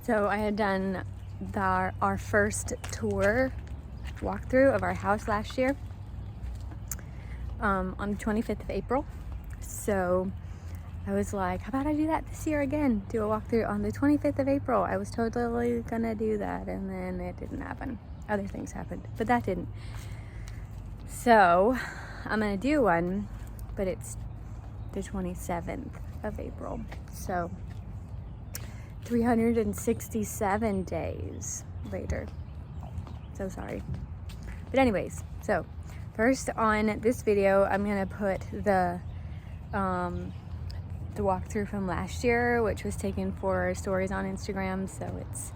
So I had done our first tour walkthrough of our house last year on the 25th of April. So I was like, how about I do that this year again? Do a walkthrough on the 25th of April. I was totally gonna do that, and then it didn't happen. Other things happened, but that didn't. So I'm gonna do one, but it's the 27th of April. So 367 days later. So sorry. But anyways, so first on this video, I'm gonna put the walkthrough from last year, which was taken for stories on Instagram. So it's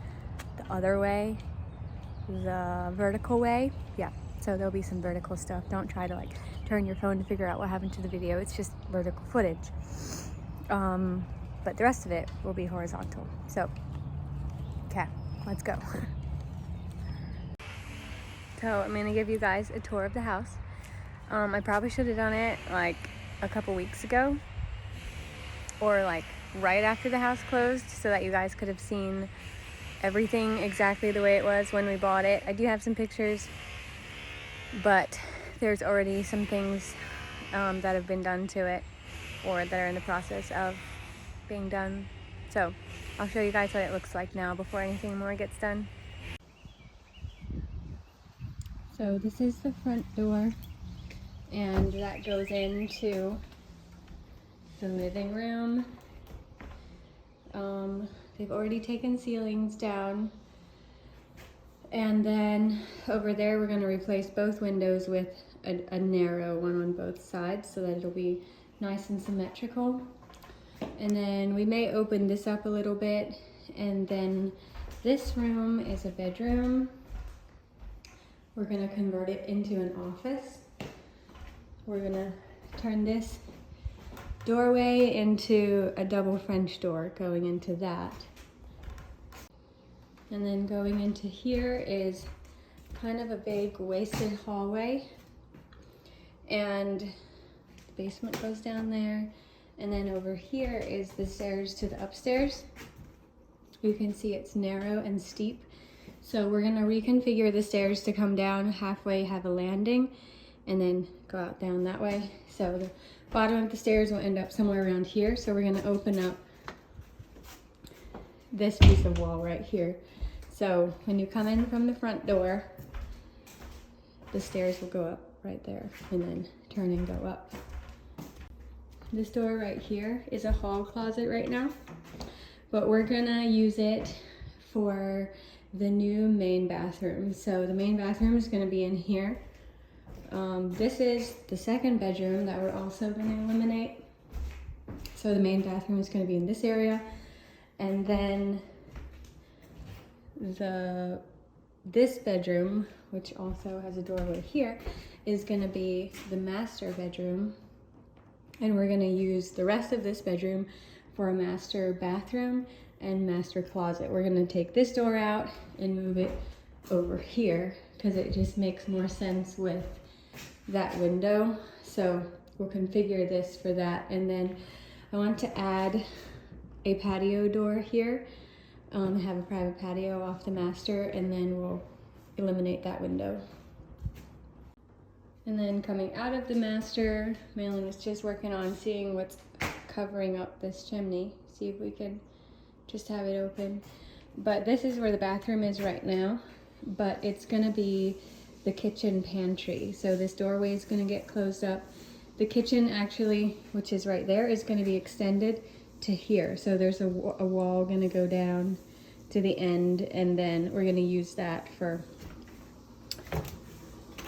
the other way, the vertical way. Yeah, so there'll be some vertical stuff. Don't try to like turn your phone to figure out what happened to the video. It's just vertical footage. But the rest of it will be horizontal. So, okay, let's go. So I'm gonna give you guys a tour of the house. I probably should have done it like a couple weeks ago, or like right after the house closed, so that you guys could have seen everything exactly the way it was when we bought it. I do have some pictures, but there's already some things that have been done to it, or that are in the process of being done. So I'll show you guys what it looks like now before anything more gets done. So this is the front door, and that goes into the living room. They've already taken ceilings down, and then over there we're going to replace both windows with a narrow one on both sides, so that it'll be nice and symmetrical. And then we may open this up a little bit, and then this room is a bedroom. We're going to convert it into an office. We're going to turn this doorway into a double French door going into that. And then going into here is kind of a big wasted hallway, and the basement goes down there. And then over here is the stairs to the upstairs. You can see it's narrow and steep. So we're gonna reconfigure the stairs to come down halfway, have a landing, and then go out down that way. So the bottom of the stairs will end up somewhere around here. So we're gonna open up this piece of wall right here. So when you come in from the front door, the stairs will go up right there and then turn and go up. This door right here is a hall closet right now, but we're gonna use it for the new main bathroom. So the main bathroom is gonna be in here. This is the second bedroom that we're also gonna eliminate. So the main bathroom is gonna be in this area. And then this bedroom, which also has a doorway here, is gonna be the master bedroom. And we're gonna use the rest of this bedroom for a master bathroom and master closet. We're gonna take this door out and move it over here because it just makes more sense with that window. So we'll configure this for that. And then I want to add a patio door here, have a private patio off the master, and then we'll eliminate that window. And then coming out of the master, Malin is just working on seeing what's covering up this chimney. See if we can just have it open. But this is where the bathroom is right now, but it's gonna be the kitchen pantry. So this doorway is gonna get closed up. The kitchen actually, which is right there, is gonna be extended to here. So there's a wall gonna go down to the end, and then we're gonna use that for,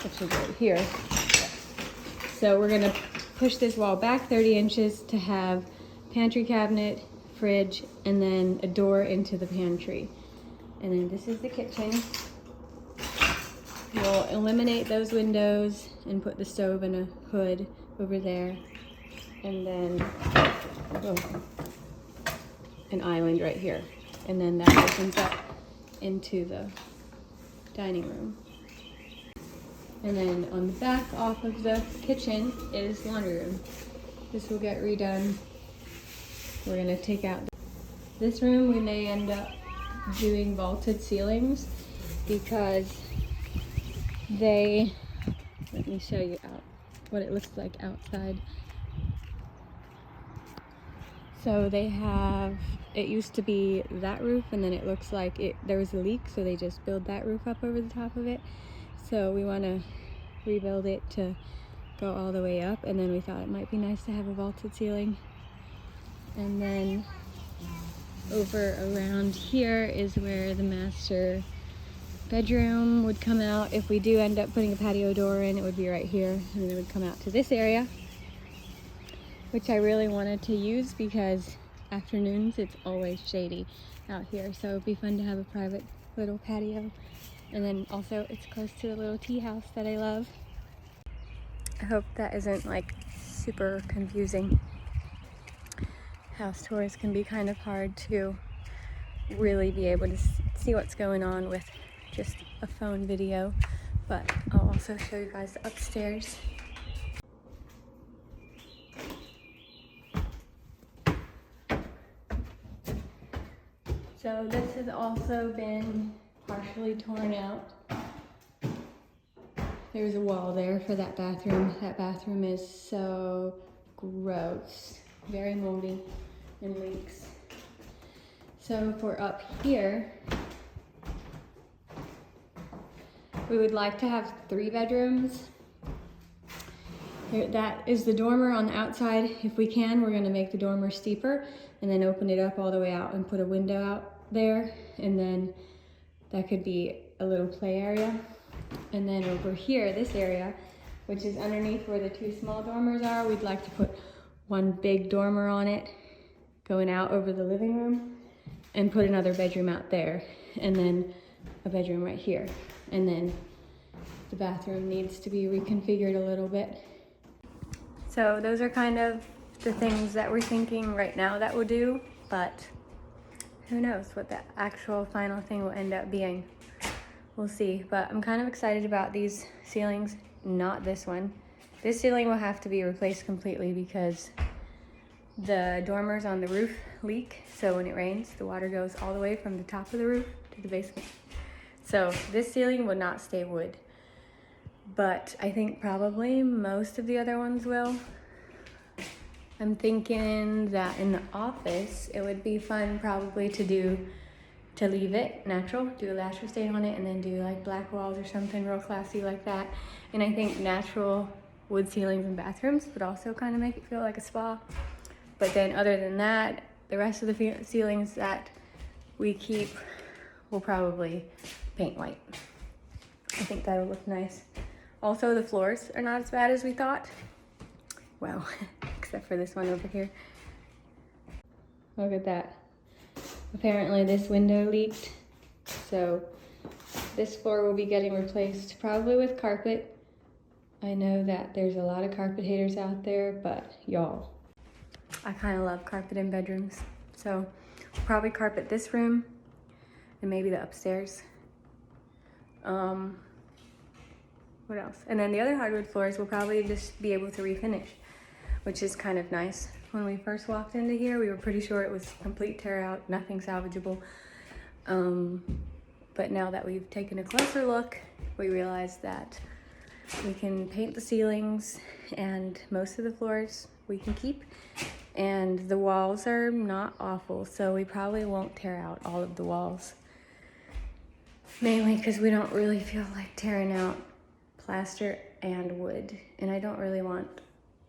which is right here. So we're gonna push this wall back 30 inches to have pantry cabinet, fridge, and then a door into the pantry. And then this is the kitchen. We'll eliminate those windows and put the stove and a hood over there. And then an island right here. And then that opens up into the dining room. And then on the back off of the kitchen is laundry room. This will get redone. We're gonna take out this room. We may end up doing vaulted ceilings because they, let me show you out what it looks like outside. So they have, it used to be that roof, and then it looks like there was a leak, so they just built that roof up over the top of it. So we want to rebuild it to go all the way up, and then we thought it might be nice to have a vaulted ceiling. And then over around here is where the master bedroom would come out. If we do end up putting a patio door in, it would be right here, and it would come out to this area, which I really wanted to use because afternoons it's always shady out here, so it'd be fun to have a private little patio. And then also it's close to the little tea house that I love. I hope that isn't like super confusing. House tours can be kind of hard to really be able to see what's going on with just a phone video, but I'll also show you guys the upstairs. So this has also been partially torn out. There's a wall there for that bathroom. That bathroom is so gross, very moldy and leaks. So if we're up here, we would like to have 3 bedrooms. That is the dormer on the outside. If we can, we're gonna make the dormer steeper and then open it up all the way out and put a window out there. And then that could be a little play area. And then over here, this area, which is underneath where the 2 small dormers are, we'd like to put 1 big dormer on it, going out over the living room, and put another bedroom out there, and then a bedroom right here. And then the bathroom needs to be reconfigured a little bit. So those are kind of the things that we're thinking right now that we'll do, but who knows what the actual final thing will end up being. We'll see, but I'm kind of excited about these ceilings, not this one. This ceiling will have to be replaced completely because the dormers on the roof leak, so when it rains, the water goes all the way from the top of the roof to the basement. So this ceiling will not stay wood, but I think probably most of the other ones will. I'm thinking that in the office, it would be fun probably to leave it natural, do a latcher stain on it, and then do like black walls or something real classy like that. And I think natural wood ceilings in bathrooms would also kind of make it feel like a spa. But then other than that, the rest of the ceilings that we keep, we'll probably paint white. I think that'll look nice. Also, the floors are not as bad as we thought. Well, except for this one over here. Look at that. Apparently this window leaked, so this floor will be getting replaced probably with carpet. I know that there's a lot of carpet haters out there, but y'all, I kind of love carpet in bedrooms. So we'll probably carpet this room and maybe the upstairs. What else? And then the other hardwood floors we'll probably just be able to refinish, which is kind of nice. When we first walked into here, we were pretty sure it was complete tear out, nothing salvageable. But now that we've taken a closer look, we realized that we can paint the ceilings and most of the floors we can keep. And the walls are not awful, so we probably won't tear out all of the walls. Mainly because we don't really feel like tearing out plaster and wood. And I don't really want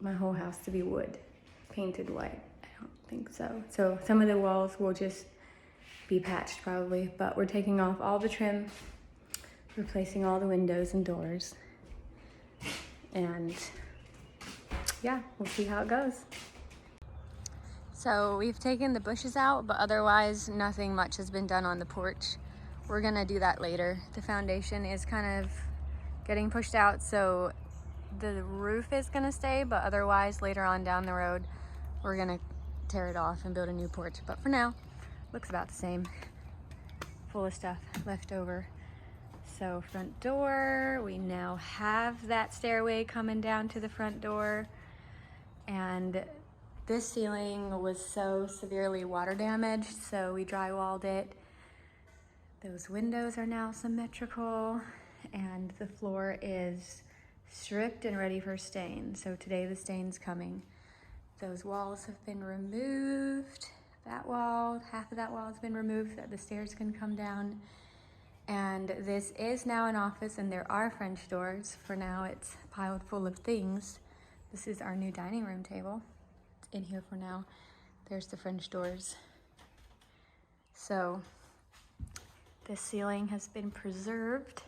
my whole house to be wood, painted white. I don't think so. So some of the walls will just be patched probably, but we're taking off all the trim, replacing all the windows and doors. And yeah, we'll see how it goes. So we've taken the bushes out, but otherwise nothing much has been done on the porch. We're gonna do that later. The foundation is kind of getting pushed out, so the roof is gonna stay, but otherwise later on down the road, we're gonna tear it off and build a new porch. But for now, looks about the same. Full of stuff left over. So front door, we now have that stairway coming down to the front door. And this ceiling was so severely water damaged, so we drywalled it Those windows are now symmetrical, and the floor is stripped and ready for stain. So today the stain's coming. Those walls have been removed. That wall, half of that wall has been removed so that the stairs can come down. And this is now an office, and there are French doors. For now, it's piled full of things. This is our new dining room table. It's in here for now. There's the French doors. So this ceiling has been preserved.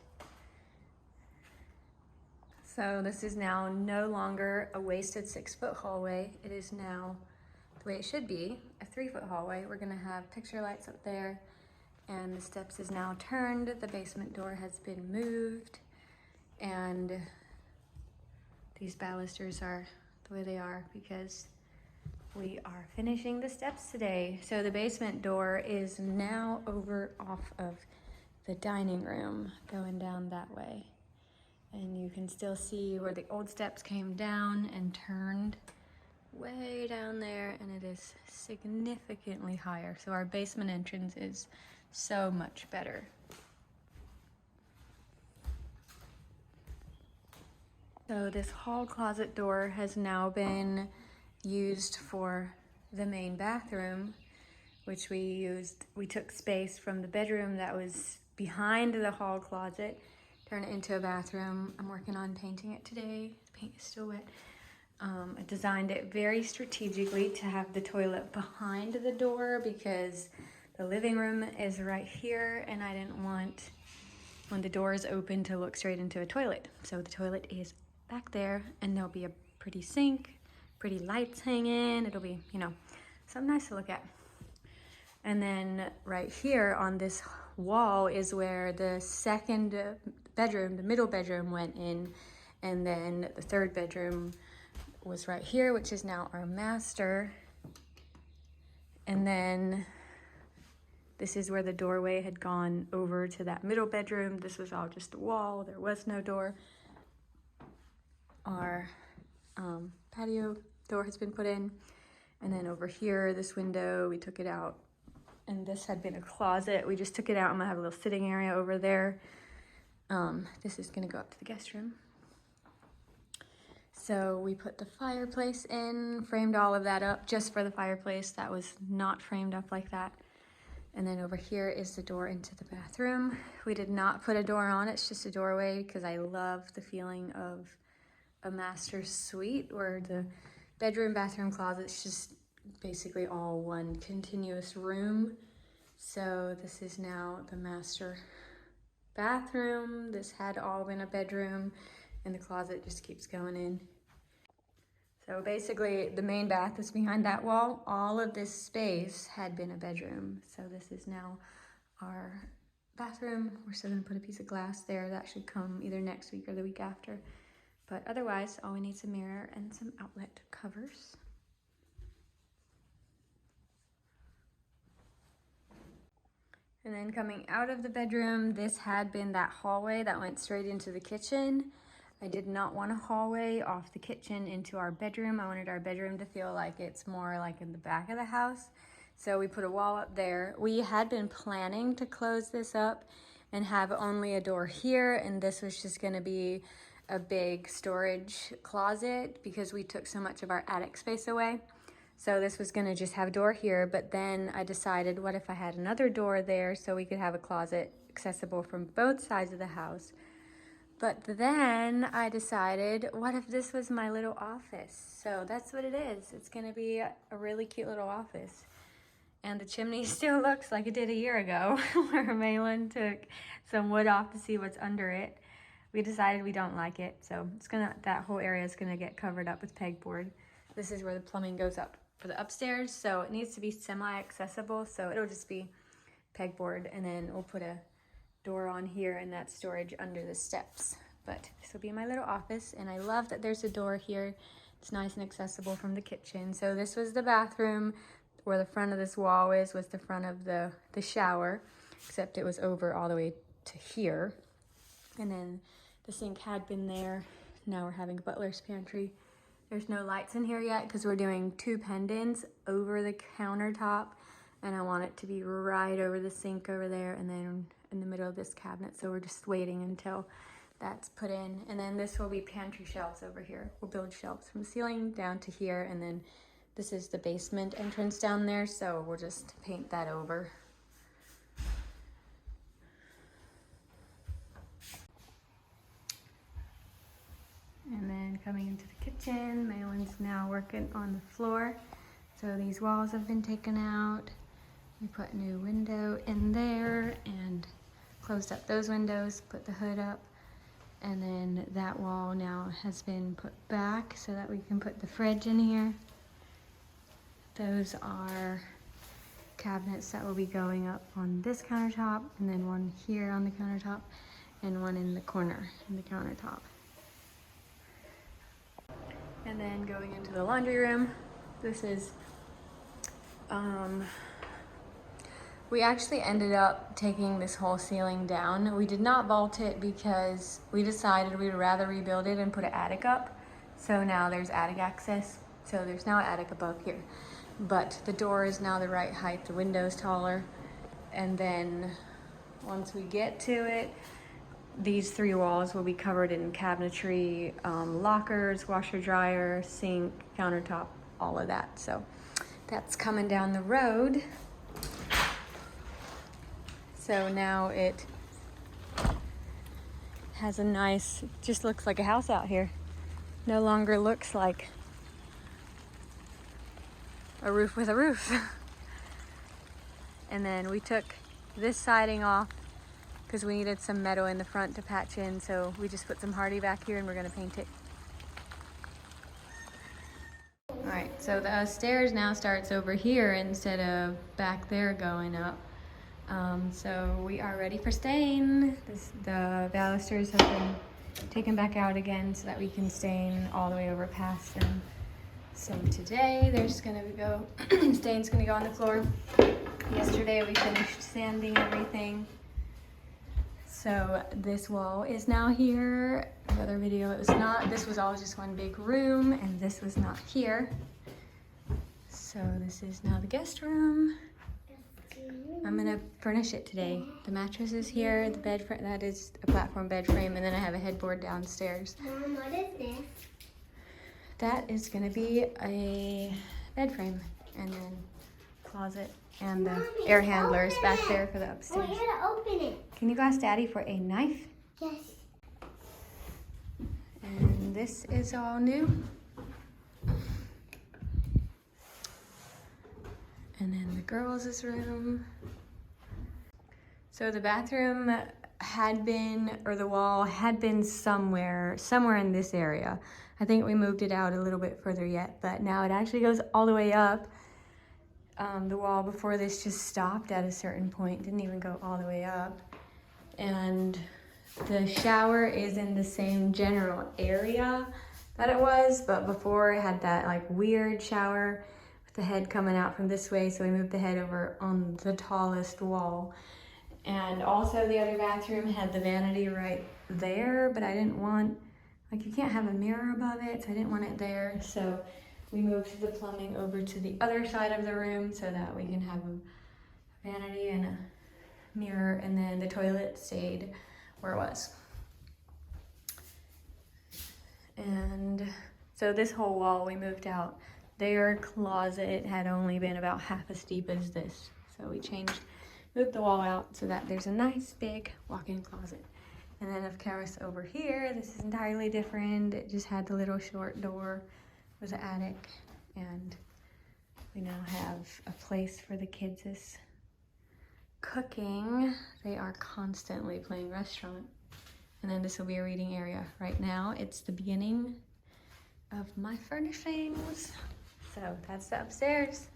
So this is now no longer a wasted 6-foot hallway. It is now the way it should be, a 3-foot hallway. We're gonna have picture lights up there, and the steps is now turned. The basement door has been moved, and these balusters are the way they are because we are finishing the steps today. So the basement door is now over off of the dining room, going down that way. And you can still see where the old steps came down and turned way down there, and it is significantly higher. So our basement entrance is so much better. So this hall closet door has now been used for the main bathroom, which we took space from the bedroom that was behind the hall closet, turn it into a bathroom. I'm working on painting it today. The paint is still wet. I designed it very strategically to have the toilet behind the door because the living room is right here, and I didn't want, when the door is open, to look straight into a toilet. So the toilet is back there, and there'll be a pretty sink, pretty lights hanging. It'll be, you know, something nice to look at. And then right here on this wall is where the second bedroom, the middle bedroom, went in, and then the third bedroom was right here, which is now our master. And then this is where the doorway had gone over to that middle bedroom. This was all just a wall. There was no door. Our patio door has been put in. And then over here, this window, we took it out. And this had been a closet. We just took it out. I'm gonna have a little sitting area over there. This is gonna go up to the guest room. So we put the fireplace in, framed all of that up just for the fireplace. That was not framed up like that. And then over here is the door into the bathroom. We did not put a door on, it's just a doorway because I love the feeling of a master suite where the bedroom, bathroom, closet's just basically all one continuous room. So this is now the master bathroom. This had all been a bedroom, and the closet just keeps going in. So basically the main bath is behind that wall. All of this space had been a bedroom. So this is now our bathroom. We're still gonna put a piece of glass there. That should come either next week or the week after. But otherwise, all we need is a mirror and some outlet covers. And then coming out of the bedroom, this had been that hallway that went straight into the kitchen. I did not want a hallway off the kitchen into our bedroom. I wanted our bedroom to feel like it's more like in the back of the house. So we put a wall up there. We had been planning to close this up and have only a door here, and this was just gonna be a big storage closet because we took so much of our attic space away. So this was gonna just have a door here, but then I decided, what if I had another door there so we could have a closet accessible from both sides of the house? But then I decided, what if this was my little office? So that's what it is. It's gonna be a really cute little office. And the chimney still looks like it did a year ago where Malin took some wood off to see what's under it. We decided we don't like it, so that whole area is gonna get covered up with pegboard. This is where the plumbing goes up for the upstairs, so it needs to be semi-accessible, so it'll just be pegboard, and then we'll put a door on here and that storage under the steps. But this will be my little office, and I love that there's a door here. It's nice and accessible from the kitchen. So this was the bathroom. Where the front of this wall was the front of the shower, except it was over all the way to here. And then the sink had been there. Now we're having a butler's pantry. There's no lights in here yet because we're doing 2 pendants over the countertop, and I want it to be right over the sink over there, and then in the middle of this cabinet, so we're just waiting until that's put in. And then this will be pantry shelves over here. We'll build shelves from the ceiling down to here, and then this is the basement entrance down there, so we'll just paint that over. And then coming into the kitchen, Malin's now working on the floor. So these walls have been taken out. We put a new window in there and closed up those windows, put the hood up. And then that wall now has been put back so that we can put the fridge in here. Those are cabinets that will be going up on this countertop, and then one here on the countertop, and one in the corner in the countertop. And then going into the laundry room, this is, we actually ended up taking this whole ceiling down. We did not vault it because we decided we would rather rebuild it and put an attic up. So now there's attic access. So there's now an attic above here. But the door is now the right height, the window's taller. And then once we get to it, these 3 walls will be covered in cabinetry, lockers, washer, dryer, sink, countertop, all of that. So that's coming down the road. So now it has a nice, just looks like a house out here. No longer looks like a roof with a roof. And then we took this siding off because we needed some metal in the front to patch in, so we just put some hardy back here and we're gonna paint it. All right, so the stairs now starts over here instead of back there going up. So we are ready for stain. The balusters have been taken back out again so that we can stain all the way over past them. So today they're just gonna go, stain's gonna go on the floor. Yesterday we finished sanding everything. So this wall is now here. The other video, it was not. This was all just one big room, and this was not here. So this is now the guest room. I'm gonna furnish it today. The mattress is here, the bed frame, that is a platform bed frame, and then I have a headboard downstairs. Mom, what is this? That is gonna be a bed frame, and then closet, and the Mommy, air handler is back there for the upstairs. We're here to open it. Can you go ask Daddy for a knife? Yes. And this is all new. And then the girls' room. So the bathroom had been, or the wall had been somewhere in this area. I think we moved it out a little bit further yet, but now it actually goes all the way up. The wall before this just stopped at a certain point, didn't even go all the way up. And the shower is in the same general area that it was, but before it had that like weird shower with the head coming out from this way, so we moved the head over on the tallest wall. And also the other bathroom had the vanity right there, but I didn't want, like you can't have a mirror above it, so I didn't want it there. So we moved the plumbing over to the other side of the room so that we can have a vanity and a mirror, and then the toilet stayed where it was. And so this whole wall we moved out. Their closet had only been about half as deep as this. So we moved the wall out so that there's a nice big walk-in closet. And then of course over here, this is entirely different. It just had the little short door with the attic, and we now have a place for the kids' cooking. They are constantly playing restaurant. And then this will be a reading area. Right now, it's the beginning of my furnishings. So that's the upstairs.